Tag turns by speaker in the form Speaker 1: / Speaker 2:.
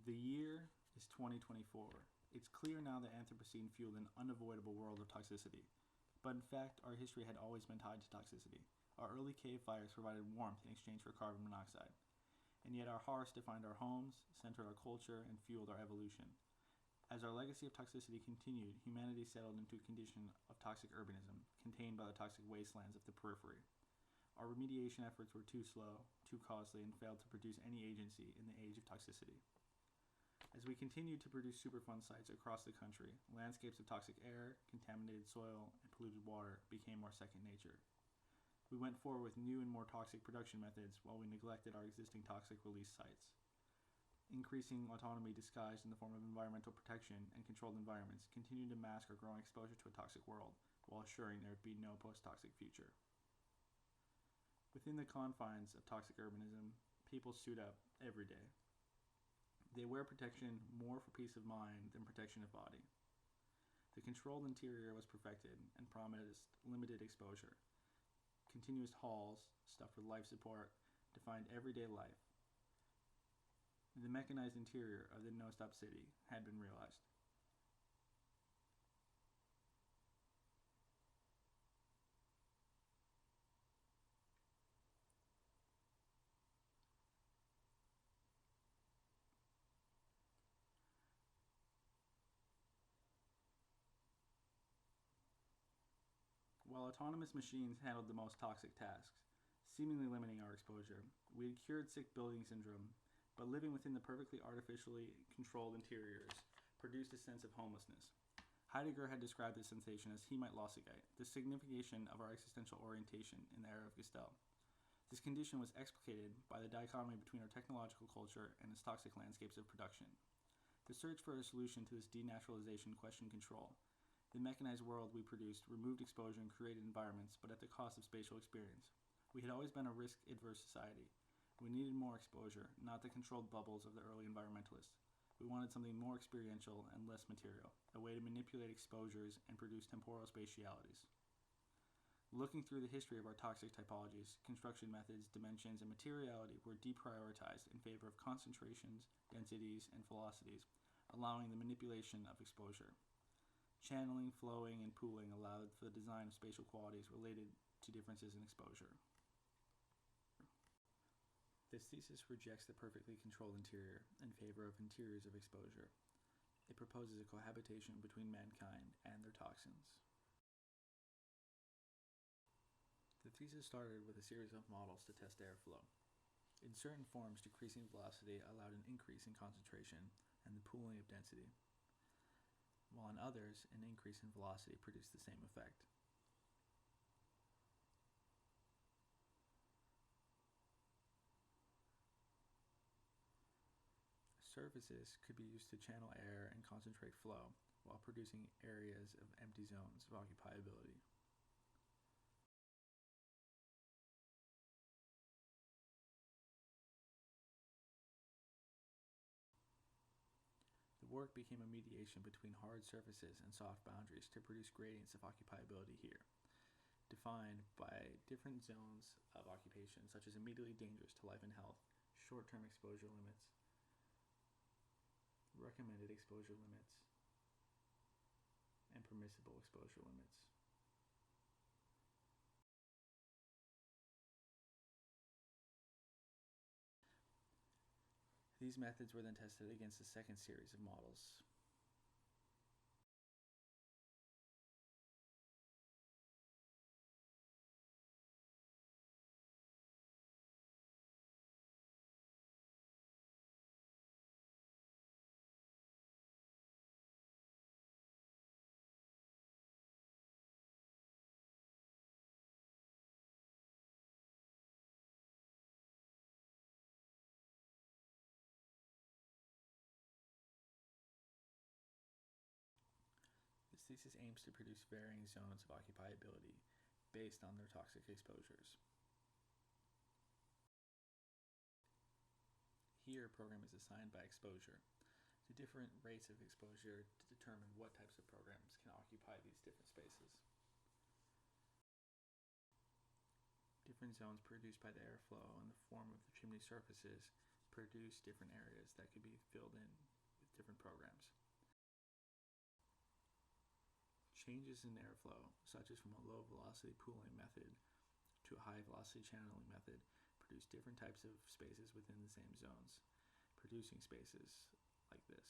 Speaker 1: The year is 2024. It's clear now that Anthropocene fueled an unavoidable world of toxicity. But in fact, our history had always been tied to toxicity. Our early cave fires provided warmth in exchange for carbon monoxide. And yet our hearths defined our homes, centered our culture, and fueled our evolution. As our legacy of toxicity continued, humanity settled into a condition of toxic urbanism, contained by the toxic wastelands of the periphery. Our remediation efforts were too slow, too costly, and failed to produce any agency in the age of toxicity. As we continued to produce Superfund sites across the country, landscapes of toxic air, contaminated soil, and polluted water became our second nature. We went forward with new and more toxic production methods while we neglected our existing toxic release sites. Increasing autonomy disguised in the form of environmental protection and controlled environments continued to mask our growing exposure to a toxic world while assuring there would be no post-toxic future. Within the confines of toxic urbanism, people suit up every day. They wear protection more for peace of mind than protection of body. The controlled interior was perfected and promised limited exposure. Continuous halls, stuffed with life support, defined everyday life. The mechanized interior of the no-stop city had been realized. While autonomous machines handled the most toxic tasks, seemingly limiting our exposure, we had cured sick building syndrome, but living within the perfectly artificially controlled interiors produced a sense of homelessness. Heidegger had described this sensation as Heimatlosigkeit, the signification of our existential orientation in the era of Gestalt. This condition was explicated by the dichotomy between our technological culture and its toxic landscapes of production. The search for a solution to this denaturalization questioned control. The mechanized world we produced removed exposure and created environments, but at the cost of spatial experience. We had always been a risk-adverse society. We needed more exposure, not the controlled bubbles of the early environmentalists. We wanted something more experiential and less material, a way to manipulate exposures and produce temporal spatialities. Looking through the history of our toxic typologies, construction methods, dimensions, and materiality were deprioritized in favor of concentrations, densities, and velocities, allowing the manipulation of exposure. Channeling, flowing, and pooling allowed for the design of spatial qualities related to differences in exposure. This thesis rejects the perfectly controlled interior in favor of interiors of exposure. It proposes a cohabitation between mankind and their toxins. The thesis started with a series of models to test airflow. In certain forms, decreasing velocity allowed an increase in concentration and the pooling of density, while in others, an increase in velocity produced the same effect. Surfaces could be used to channel air and concentrate flow, while producing areas of empty zones of occupiability. The work became a mediation between hard surfaces and soft boundaries to produce gradients of occupiability here, defined by different zones of occupation, such as immediately dangerous to life and health, short-term exposure limits, recommended exposure limits, and permissible exposure limits. These methods were then tested against a second series of models. This thesis aims to produce varying zones of occupiability based on their toxic exposures. Here, a program is assigned by exposure to different rates of exposure to determine what types of programs can occupy these different spaces. Different zones produced by the airflow in the form of the chimney surfaces produce different areas that could be filled in with different programs. Changes in airflow, such as from a low velocity pooling method to a high velocity channeling method, produce different types of spaces within the same zones, producing spaces like this.